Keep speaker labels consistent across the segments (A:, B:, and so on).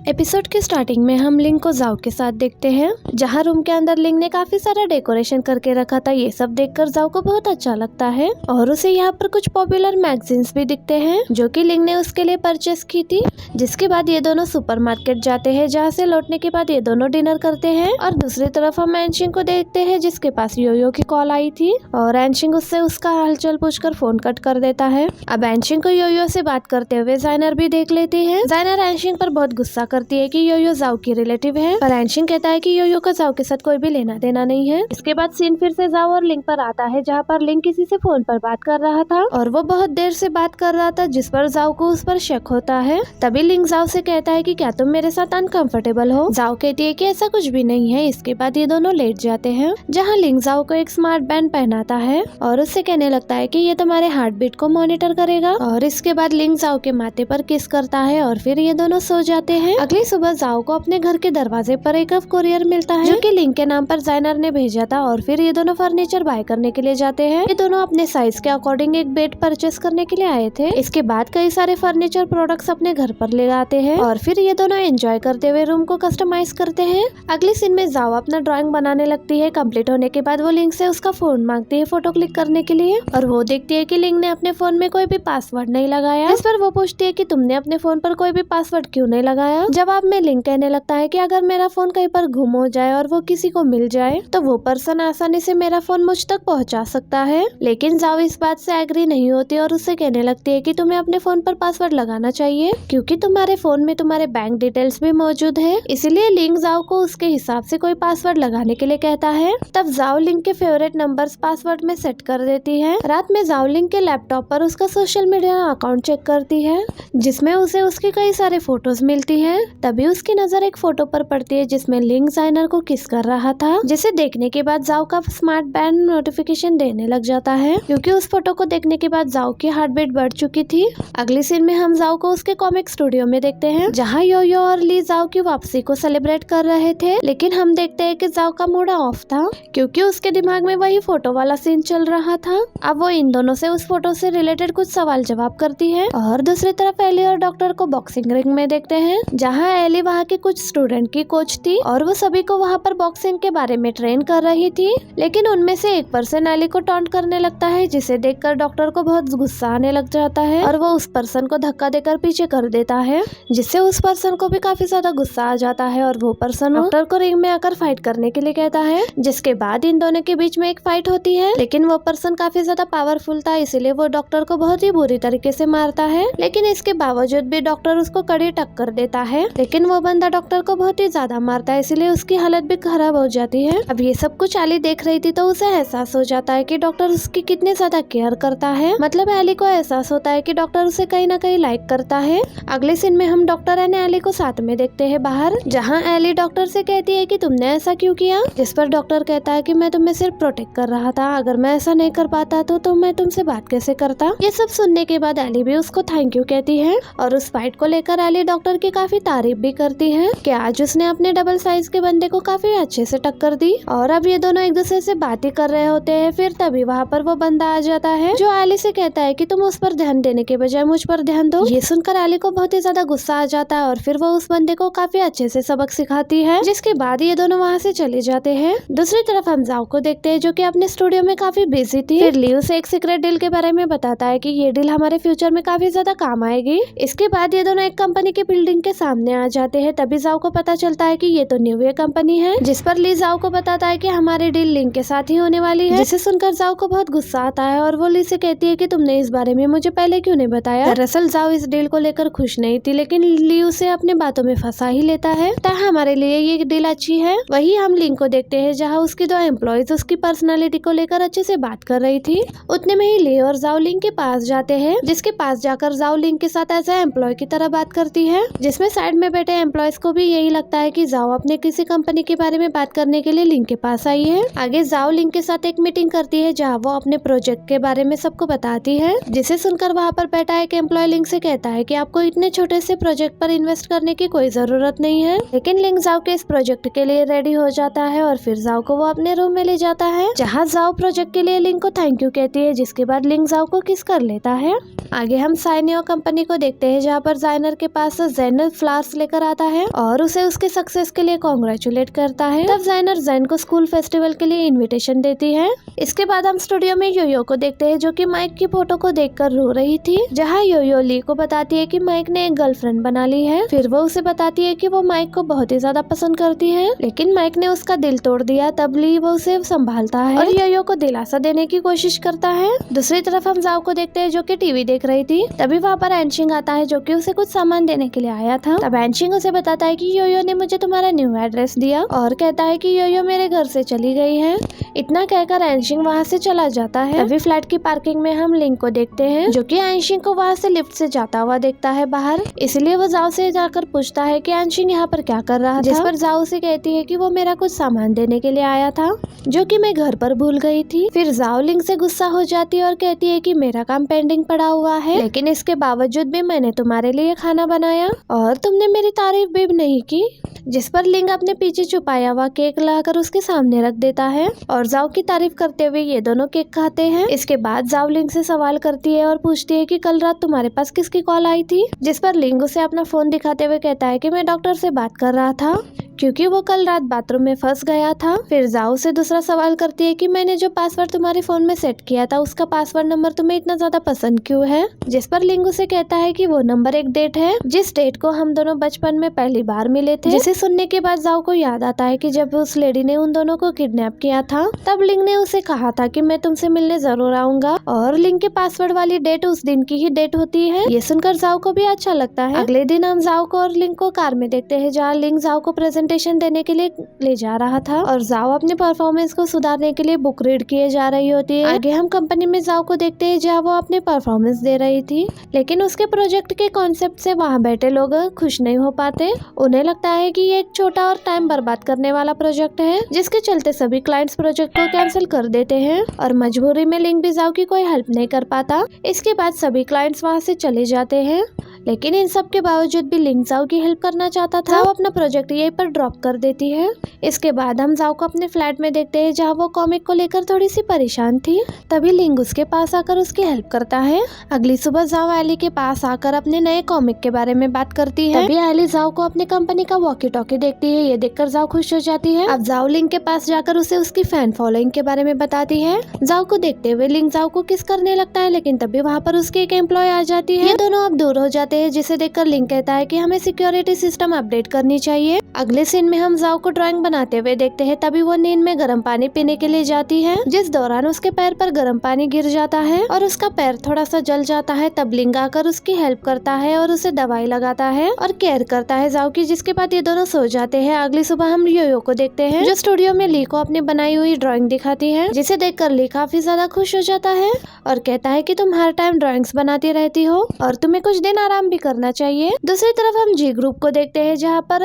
A: Episode के starting में हम लिंग को जाओ के साथ देखते हैं, जहां रूम के अंदर लिंग ने काफी सारा डेकोरेशन करके रखा था। ये सब देखकर जाओ को बहुत अच्छा लगता है और उसे यहाँ पर कुछ पॉपुलर मैगजीन्स भी दिखते हैं जो कि लिंग ने उसके लिए परचेस की थी। जिसके बाद ये दोनों सुपरमार्केट जाते हैं, जहाँ से लौटने के बाद ये दोनों डिनर करते हैं। और दूसरी तरफ हम एनशिंग को देखते हैं, जिसके पास योयो की कॉल आई थी और एनशिंग उससे उसका हालचाल पूछकर फोन कट कर देता है। अब एनशिंग को योयो से बात करते हुए जाइनर भी देख लेती है। जाइनर एनशिंग पर बहुत गुस्सा करती है कि योयो जाओ की रिलेटिव है, पर एनशिंग कहता है कि योयो का जाओ के साथ कोई भी लेना देना नहीं है। इसके बाद सीन फिर से जाओ और लिंग पर आता है, जहाँ पर लिंग किसी से फोन पर बात कर रहा था और वो बहुत देर से बात कर रहा था, जिस पर जाओ को उस पर शक होता है। तभी लिंग जाओ से कहता है कि क्या तुम मेरे साथ अनकंफर्टेबल हो। जाओ कहती है कि ऐसा कुछ भी नहीं है। इसके बाद ये दोनों लेट जाते हैं, जहाँ लिंग जाओ को एक स्मार्ट बैंड पहनाता है और उससे कहने लगता है कि ये तुम्हारे हार्ट बीट को मॉनिटर करेगा। और इसके बाद लिंग जाओ के माथे पर किस करता है और फिर ये दोनों सो जाते हैं। अगली सुबह जाओ को अपने घर के दरवाजे पर एक कोरियर मिलता है, जो कि लिंग के नाम पर जाइनर ने भेजा था। और फिर ये दोनों फर्नीचर बाय करने के लिए जाते हैं। ये दोनों अपने साइज के अकॉर्डिंग एक बेड परचेस करने के लिए आए थे। इसके बाद कई सारे फर्नीचर प्रोडक्ट्स अपने घर पर ले आते हैं और फिर ये दोनों एंजॉय करते हुए रूम को कस्टमाइज करते हैं। अगली सीन में जाओ अपना ड्राइंग बनाने लगती है। कंप्लीट होने के बाद वो लिंग से उसका फोन मांगती है फोटो क्लिक करने के लिए, और वो देखती है कि लिंग ने अपने फोन में कोई भी पासवर्ड नहीं लगाया। इस पर वो पूछती है कि तुमने अपने फोन पर कोई भी पासवर्ड क्यों नहीं लगाया। जवाब में लिंग कहने लगता है कि अगर मेरा फोन कहीं पर गुम हो जाए और वो किसी को मिल जाए तो वो पर्सन आसानी से मेरा फोन मुझ तक पहुंचा सकता है। लेकिन जाओ इस बात से एग्री नहीं होती और उससे कहने लगती है कि तुम्हें अपने फोन पर पासवर्ड लगाना चाहिए, क्योंकि तुम्हारे फोन में तुम्हारे बैंक डिटेल्स भी मौजूद है। इसीलिए लिंग जाओ को उसके हिसाब से कोई पासवर्ड लगाने के लिए कहता है। तब जाओ लिंग के फेवरेट नंबर्स पासवर्ड में सेट कर देती है। रात में जाओ लिंग के लैपटॉप पर उसका सोशल मीडिया अकाउंट चेक करती है, जिसमें उसे उसके कई सारे फोटोज मिलती है। तभी उसकी नजर एक फोटो पर पड़ती है, जिसमें लिंग जाइनर को किस कर रहा था, जिसे देखने के बाद जाओ का स्मार्ट बैंड नोटिफिकेशन देने लग जाता है, क्योंकि उस फोटो को देखने के बाद जाओ की हार्ट बीट बढ़ चुकी थी। अगली सीन में हम जाओ को उसके कॉमिक स्टूडियो में देखते हैं, जहाँ योयो और ली जाओ की वापसी को सेलिब्रेट कर रहे थे। लेकिन हम देखते हैं कि जाओ का मूड ऑफ था, क्योंकि उसके दिमाग में वही फोटो वाला सीन चल रहा था। अब वो इन दोनों से उस फोटो से रिलेटेड कुछ सवाल जवाब करती है। और दूसरी तरफ एली और डॉक्टर को बॉक्सिंग रिंग में देखते हैं, जहाँ एली वहाँ के कुछ स्टूडेंट की कोच थी और वो सभी को वहाँ पर बॉक्सिंग के बारे में ट्रेन कर रही थी। लेकिन उनमें से एक पर्सन एली को टॉन्ट करने लगता है, जिसे देखकर डॉक्टर को बहुत गुस्सा आने लग जाता है और वो उस पर्सन को धक्का देकर पीछे कर देता है, जिससे उस पर्सन को भी काफी ज्यादा गुस्सा आ जाता है और वो पर्सन डॉक्टर को रिंग में आकर फाइट करने के लिए कहता है। जिसके बाद इन दोनों के बीच में एक फाइट होती है, लेकिन वो पर्सन काफी ज्यादा पावरफुल था, इसीलिए वो डॉक्टर को बहुत ही बुरी तरीके से मारता है। लेकिन इसके बावजूद भी डॉक्टर उसको कड़ी टक्कर देता है, लेकिन वो बंदा डॉक्टर को बहुत ही ज्यादा मारता है, इसीलिए उसकी हालत भी खराब हो जाती है। अब ये सब कुछ एली देख रही थी, तो उसे एहसास हो जाता है कि डॉक्टर उसकी कितनी ज्यादा केयर करता है। मतलब एली को एहसास होता है कि डॉक्टर उसे कहीं ना कहीं लाइक करता है। अगले सीन में हम डॉक्टर एंड एली को साथ में देखते हैं बाहर, जहाँ एली डॉक्टर से कहती है कि तुमने ऐसा क्यों किया, जिस पर डॉक्टर कहता है कि मैं तुम्हें सिर्फ प्रोटेक्ट कर रहा था, अगर मैं ऐसा नहीं कर पाता तो मैं तुमसे बात कैसे करता। ये सब सुनने के बाद एली भी उसको थैंक यू कहती है और उस फाइट को लेकर एली डॉक्टर की काफी तारीफ भी करती है कि आज उसने अपने डबल साइज के बंदे को काफी अच्छे से टक्कर दी। और अब ये दोनों एक दूसरे से बात ही कर रहे होते हैं, फिर तभी वहाँ पर वो बंदा आ जाता है, जो एली से कहता है कि तुम उस पर ध्यान देने के बजाय मुझ पर ध्यान दो। ये सुनकर एली को बहुत ही ज्यादा गुस्सा आ जाता है और फिर वो उस बंदे को काफी अच्छे से सबक सिखाती है, जिसके बाद ये दोनों वहाँ से चले जाते हैं। दूसरी तरफ हम जाओ को देखते हैं, जो कि अपने स्टूडियो में काफी बिजी थी। फिर ली उसे एक सीक्रेट डील के बारे में बताता है कि ये डील हमारे फ्यूचर में काफी ज्यादा काम आएगी। इसके बाद ये दोनों एक कंपनी की बिल्डिंग के सामने आ जाते हैं। तभी जाओ को पता चलता है कि ये तो न्यू ईयर कंपनी है, जिस पर ली जाओ को बताता है कि हमारी डील लिंक के साथ ही होने वाली है, जिसे सुनकर जाओ को बहुत गुस्सा आता है और वो ली से कहती है कि तुमने इस बारे में मुझे पहले क्यों नहीं बताया। दरअसल जाओ इस डील को लेकर खुश नहीं थी, लेकिन ली उसे अपने बातों में फंसा ही लेता है। हमारे लिए ये डील अच्छी है। वही हम लिंक को देखते हैं, जहाँ उसकी दो एम्प्लॉयज उसकी पर्सनालिटी को लेकर अच्छे से बात कर रही थी। उतने में ही ली और जाओ लिंक के पास जाते हैं, जिसके पास जाकर जाओ लिंक के साथ एज ए एम्प्लॉय की तरह बात करती है, जिसमें साइड में बैठे एम्प्लॉयज को भी यही लगता है कि जाओ अपने किसी कंपनी के बारे में बात करने के लिए लिंक के पास आई है। आगे जाओ लिंक के साथ एक मीटिंग करती है, जहाँ वो अपने प्रोजेक्ट के बारे में सबको बताती है, जिसे सुनकर वहाँ पर बैठा एक एम्प्लॉय लिंक से कहता है कि आपको इतने छोटे से प्रोजेक्ट पर इन्वेस्ट करने की कोई जरूरत नहीं है। लेकिन लिंक जाओ के इस प्रोजेक्ट के लिए रेडी हो जाता है और फिर जाओ को वो अपने रूम में ले जाता है, जहाँ जाओ प्रोजेक्ट के लिए लिंक को थैंक यू कहती है, जिसके बाद लिंक जाओ को किस कर लेता है। आगे हम साइनियो कंपनी को देखते हैं, जहाँ पर जाइनर के पास जेनर फ्लावर्स लेकर आता है और उसे उसके सक्सेस के लिए कॉन्ग्रेचुलेट करता है। तब जाइनर जैन को स्कूल फेस्टिवल के लिए इनविटेशन देती है। इसके बाद हम स्टूडियो में योयो को देखते हैं जो कि माइक की फोटो को देखकर रो रही थी, जहाँ योयो ली को बताती है कि माइक ने एक गर्लफ्रेंड बना ली है। फिर वो उसे बताती है कि वो माइक को बहुत ही ज्यादा पसंद करती है, लेकिन माइक ने उसका दिल तोड़ दिया। तब ली वो उसे संभालता है और योयो को दिलासा देने की कोशिश करता है। दूसरी तरफ हम जाओ को देखते हैं जो कि टीवी देख रही थी। तभी वहाँ पर एनशिंग आता है जो कि उसे कुछ सामान देने के लिए आया था। तब एनशिंग उसे बताता है कि योयो ने मुझे तुम्हारा न्यू एड्रेस दिया और कहता है कि योयो मेरे घर से चली गई है। इतना कहकर एनशिंग वहाँ से चला जाता है। तभी फ्लैट की पार्किंग में हम लिंक को देखते हैं जो कि एनशिंग को वहाँ से लिफ्ट से जाता हुआ देखता है बाहर। इसलिए वो जाओ से जाकर पूछता है कि एनशिंग यहाँ पर क्या कर रहा था, जिस पर जाओ से कहती है कि वो मेरा कुछ सामान देने के लिए आया था जो कि मैं घर पर भूल गई थी। फिर जाओ लिंक से गुस्सा हो जाती है और कहती है कि मेरा काम पेंडिंग पड़ा हुआ है, लेकिन इसके बावजूद भी मैंने तुम्हारे लिए खाना बनाया और तुमने मेरी तारीफ भी नहीं की। जिस पर लिंग अपने पीछे छुपाया हुआ केक लाकर उसके सामने रख देता है और जाओ की तारीफ करते हुए ये दोनों केक खाते हैं। इसके बाद जाओ लिंग से सवाल करती है और पूछती है कि कल रात तुम्हारे पास किसकी कॉल आई थी, जिस पर लिंग उसे अपना फोन दिखाते हुए कहता है कि मैं डॉक्टर से बात कर रहा था क्योंकि वो कल रात बाथरूम में फंस गया था। फिर जाओ से दूसरा सवाल करती है कि मैंने जो पासवर्ड तुम्हारे फोन में सेट किया था उसका पासवर्ड नंबर तुम्हें इतना ज्यादा पसंद क्यों है, जिस पर लिंग उसे कहता है कि वो नंबर एक डेट है जिस डेट को हम दोनों बचपन में पहली बार मिले थे। जिसे सुनने के बाद जाओ को याद आता है कि जब उस लेडी ने उन दोनों को किडनैप किया था तब लिंग ने उसे कहा था कि मैं तुमसे मिलने जरूर आऊंगा और लिंग के पासवर्ड वाली डेट उस दिन की ही डेट होती है। ये सुनकर जाओ को भी अच्छा लगता है। अगले दिन हम जाओ को और लिंग को कार में देखते हैं जहाँ लिंग जाओ को प्रेजेंटेशन देने के लिए ले जा रहा था और जाओ अपने परफॉर्मेंस को सुधारने के लिए बुक रीड किए जा रही होती है। आगे हम कंपनी में जाओ को देखते हैं जहाँ वो अपने परफॉर्मेंस दे रही थी, लेकिन उसके प्रोजेक्ट के कॉन्सेप्ट से वहाँ बैठे लोग खुश नहीं हो पाते। उन्हें लगता है कि ये एक छोटा और टाइम बर्बाद करने वाला प्रोजेक्ट है जिसके चलते सभी क्लाइंट्स प्रोजेक्ट को कैंसिल कर देते हैं और मजबूरी में लिंग भी जाओ की कोई हेल्प नहीं कर पाता। इसके बाद सभी क्लाइंट्स वहाँ से चले जाते हैं, लेकिन इन सब के बावजूद भी लिंग जाओ की हेल्प करना चाहता था। वो अपना प्रोजेक्ट यहीं पर ड्रॉप कर देती है। इसके बाद हम जाओ को अपने फ्लैट में देखते हैं जहाँ वो कॉमिक को लेकर थोड़ी सी परेशान थी। तभी लिंग उसके पास आकर उसकी हेल्प करता है। अगली सुबह जाओ एली के पास आकर अपने नए कॉमिक के बारे में बात करती है। तभी एली जाओ को अपनी कंपनी का वॉकी टॉकी देखती है। ये देखकर जाओ खुश हो जाती है। अब जाओ लिंग के पास जाकर उसे उसकी फैन फॉलोइंग के बारे में बताती है। जाओ को देखते हुए लिंग जाओ को किस करने लगता है, लेकिन तभी वहाँ पर उसकी एक एम्प्लॉय आ जाती है। ये दोनों अब दूर हो जाते हैं, जिसे देखकर लिंग कहता है कि हमें सिक्योरिटी सिस्टम अपडेट करनी चाहिए। अगले सीन में हम जाओ को ड्राइंग बनाते हुए देखते हैं। तभी वो नींद में गर्म पानी पीने के लिए जाती है, जिस दौरान उसके पैर पर गर्म पानी गिर जाता है और उसका पैर थोड़ा सा जल जाता है। तब लिंग आकर उसकी हेल्प करता है और उसे दवाई लगाता है और केयर करता है जाओ की, जिसके बाद ये दोनों सो जाते हैं। अगली सुबह हम योयो को देखते हैं जो स्टूडियो में ली को अपनी बनाई हुई ड्राइंग दिखाती है, जिसे देखकर ली काफी ज्यादा खुश हो जाता है और कहता है कि तुम हर टाइम ड्राइंग्स बनाती रहती हो और तुम्हें कुछ दिन आराम भी करना चाहिए। दूसरी तरफ हम जी ग्रुप को देखते हैं जहाँ पर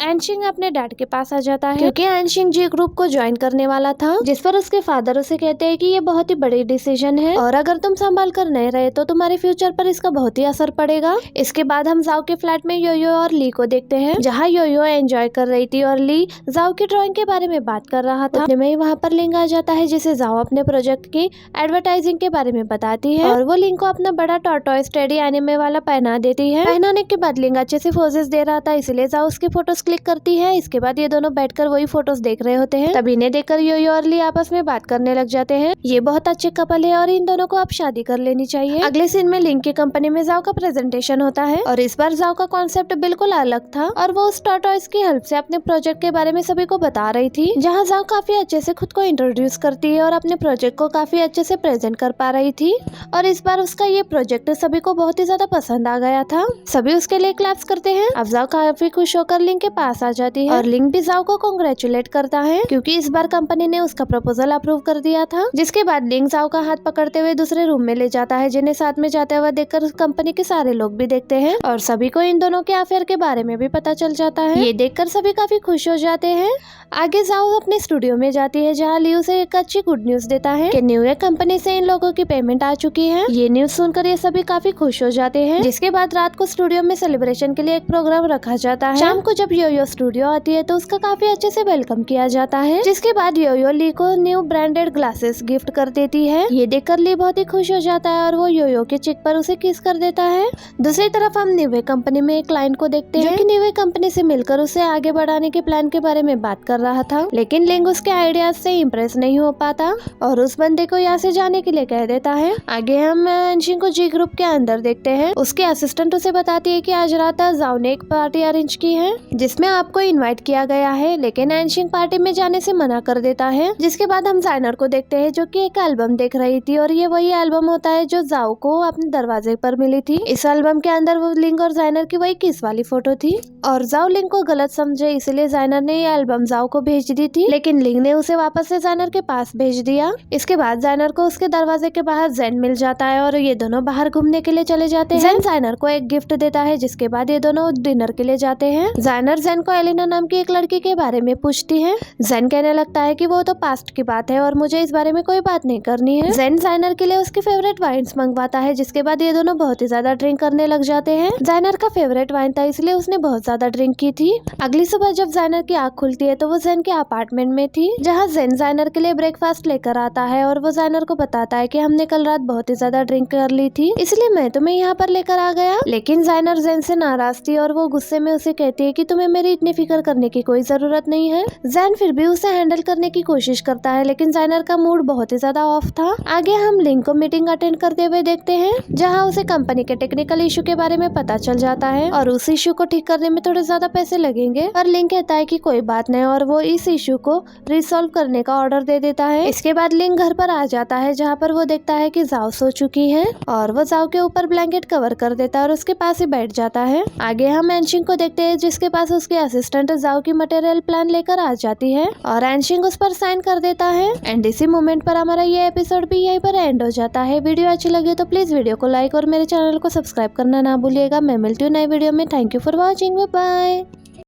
A: एनशिंग अपने डैड के पास आ जाता है क्योंकि एनशिंग जी ग्रुप को ज्वाइन करने वाला था, जिस पर उसके फादर उसे कहते हैं कि ये बहुत ही बड़ी डिसीजन है और अगर तुम संभाल कर नहीं रहे तो तुम्हारे फ्यूचर पर इसका बहुत ही असर पड़ेगा। इसके बाद हम जाओ के फ्लैट में योयो और ली को देखते हैं जहाँ योयो एंजॉय कर रही थी और ली जाओ की ड्राइंग के बारे में बात कर रहा था। में वहाँ पर लिंग आ जाता है जिसे जाओ अपने प्रोजेक्ट की एडवर्टाइजिंग के बारे में बताती है और वो लिंग को अपना बड़ा टॉर्टोइस टेडी एनिमे वाला पहना देती है। पहनाने के बाद लिंग अच्छे से पोजेस दे रहा था, इसलिए जाओ उसकी फोटोज क्लिक करती है। इसके बाद ये दोनों बैठकर वही फोटोज देख रहे होते हैं। तभी इन्हें देखकर योयो और ली आपस में बात करने लग जाते हैं। ये बहुत अच्छे कपल है और इन दोनों को अब शादी कर लेनी चाहिए। अगले सीन में लिंग की कंपनी में जाओ का प्रेजेंटेशन होता है और इस बार जाओ का कॉन्सेप्ट बिल्कुल अलग था और वो उस टॉर्टोइस की हेल्प से अपने प्रोजेक्ट के बारे में सभी को बता रही थी, जहाँ जाओ काफी अच्छे से खुद को इंट्रोड्यूस करती है और अपने प्रोजेक्ट को काफी अच्छे से प्रेजेंट कर पा रही थी और इस बार उसका ये प्रोजेक्ट सभी को बहुत ही ज्यादा पसंद आ गया था। सभी उसके लिए क्लैप्स करते हैं। अब जाओ काफी खुश होकर लिंग के पास आ जाती है और लिंग भी जाओ को कांग्रेचुलेट करता है क्योंकि इस बार कंपनी ने उसका प्रपोजल अप्रूव कर दिया था। जिसके बाद लिंग जाओ का हाथ पकड़ते हुए दूसरे रूम में ले जाता है, जिन्हें साथ में जाते हुए देखकर कंपनी के सारे लोग भी देखते हैं और सभी को इन दोनों के अफेयर के बारे में भी पता चल जाता है। ये देखकर सभी काफी खुश हो जाते हैं। आगे जाओ अपने स्टूडियो में जाती है जहाँ ली उसे एक अच्छी गुड न्यूज देता है कि न्यू ईयर कंपनी से इन लोगों की पेमेंट आ चुकी है। ये न्यूज सुनकर ये सभी काफी खुश हो जाते हैं। जिसके बाद रात को स्टूडियो में सेलिब्रेशन के लिए एक प्रोग्राम रखा जाता है। शाम को जब योयो स्टूडियो आती है तो उसका काफी अच्छे से वेलकम किया जाता है, जिसके बाद योयो ली को न्यू ब्रांडेड ग्लासेस गिफ्ट कर देती है। ये देखकर ली बहुत ही खुश हो जाता है और वो योयो के चिक पर उसे किस कर देता है। दूसरी तरफ हम निवे कंपनी में एक क्लाइंट को देखते हैं, जो कि निवे कंपनी से मिलकर उसे आगे बढ़ाने के प्लान के बारे में बात कर रहा था, लेकिन लिंग उसके आइडियाज से इम्प्रेस नहीं हो पाता और उस बंदे को यहाँ से जाने के लिए कह देता है। आगे हम एनशिन को जी ग्रुप के अंदर देखते हैं। उसके असिस्टेंट उसे बताती है कि आज रात जाओ ने एक पार्टी अरेंज की है जिसमें आपको इनवाइट किया गया है, लेकिन एनशिन पार्टी में जाने से मना कर देता है। जिसके बाद हम जाइनर को देखते हैं, जो कि एक एल्बम देख रही थी और ये वही एल्बम होता है जो जाओ को अपने दरवाजे पर मिली थी। इस एल्बम के अंदर वो लिंग और जाइनर की वही किस वाली फोटो थी और जाओ लिंग को गलत समझे, इसलिए जाइनर ने ये एल्बम जाओ को भेज दी थी, लेकिन लिंग ने उसे वापस से जाइनर के पास भेज दिया। इसके बाद जाइनर को उसके दरवाजे के बाहर जेन मिल जाता है और ये दोनों बाहर घूमने के लिए चले जाते हैं। जेन जाइनर को एक गिफ्ट देता है, जिसके बाद ये दोनों डिनर के लिए जाते हैं। जाइनर जेन को एलिना नाम की एक लड़की के बारे में पूछती है। जेन कहने लगता है कि वो तो पास्ट की बात है और मुझे इस बारे में कोई बात नहीं करनी है। जेन जाइनर के लिए उसकी फेवरेट वाइन्स मंगवाता है, जिसके बाद ये दोनों बहुत ही ज्यादा ड्रिंक करने लग जाते हैं। जाइनर का फेवरेट वाइन था, इसलिए उसने बहुत ज्यादा ड्रिंक की थी। अगली सुबह जब जाइनर की आँख खुलती है तो वो जेन के अपार्टमेंट में थी, जहाँ जेन जाइनर के लिए ब्रेकफास्ट लेकर आता है और वो जाइनर को बताता है कि हमने कल रात बहुत ही ज्यादा ड्रिंक कर ली थी, इसलिए मैं तुम्हें यहाँ पर लेकर आ गया। लेकिन जाइनर जेन से नाराज थी और वो गुस्से में उसे कहती है कि तुम्हें मेरी इतनी फिक्र करने की कोई जरूरत नहीं है। जेन फिर भी उसे हैंडल करने की कोशिश करता है, लेकिन जाइनर का मूड बहुत ही ज्यादा ऑफ था। आगे हम लिंग को मीटिंग अटेंड करते हुए देखते हैं, जहाँ उसे कंपनी के टेक्निकल इशू के बारे में पता चल जाता है और उस इशू को ठीक करने में थोड़े ज्यादा पैसे लगेंगे। और लिंग कहता है कि कोई बात नहीं और वो इस इशू को रिसॉल्व करने का ऑर्डर दे देता है। इसके बाद लिंग घर पर आ जाता है, जहाँ पर वो देखता है कि जाओ सो चुकी है और वो जाओ के ऊपर ब्लैंकेट कवर कर देता है और उसके पास ही बैठ जाता है। आगे हम एनशिंग को देखते हैं, जिसके पास उसके असिस्टेंट जाओ की मटेरियल प्लान लेकर आ जाती है और एनशिंग उस पर साइन कर देता है। एंड इसी मोमेंट पर हमारा ये एपिसोड भी यहीं पर एंड हो जाता है। वीडियो अच्छी लगी तो प्लीज वीडियो को लाइक और मेरे चैनल को सब्सक्राइब करना ना भूलिएगा। मैं मिलती हूँ नई वीडियो में। Thank you for watching, bye bye.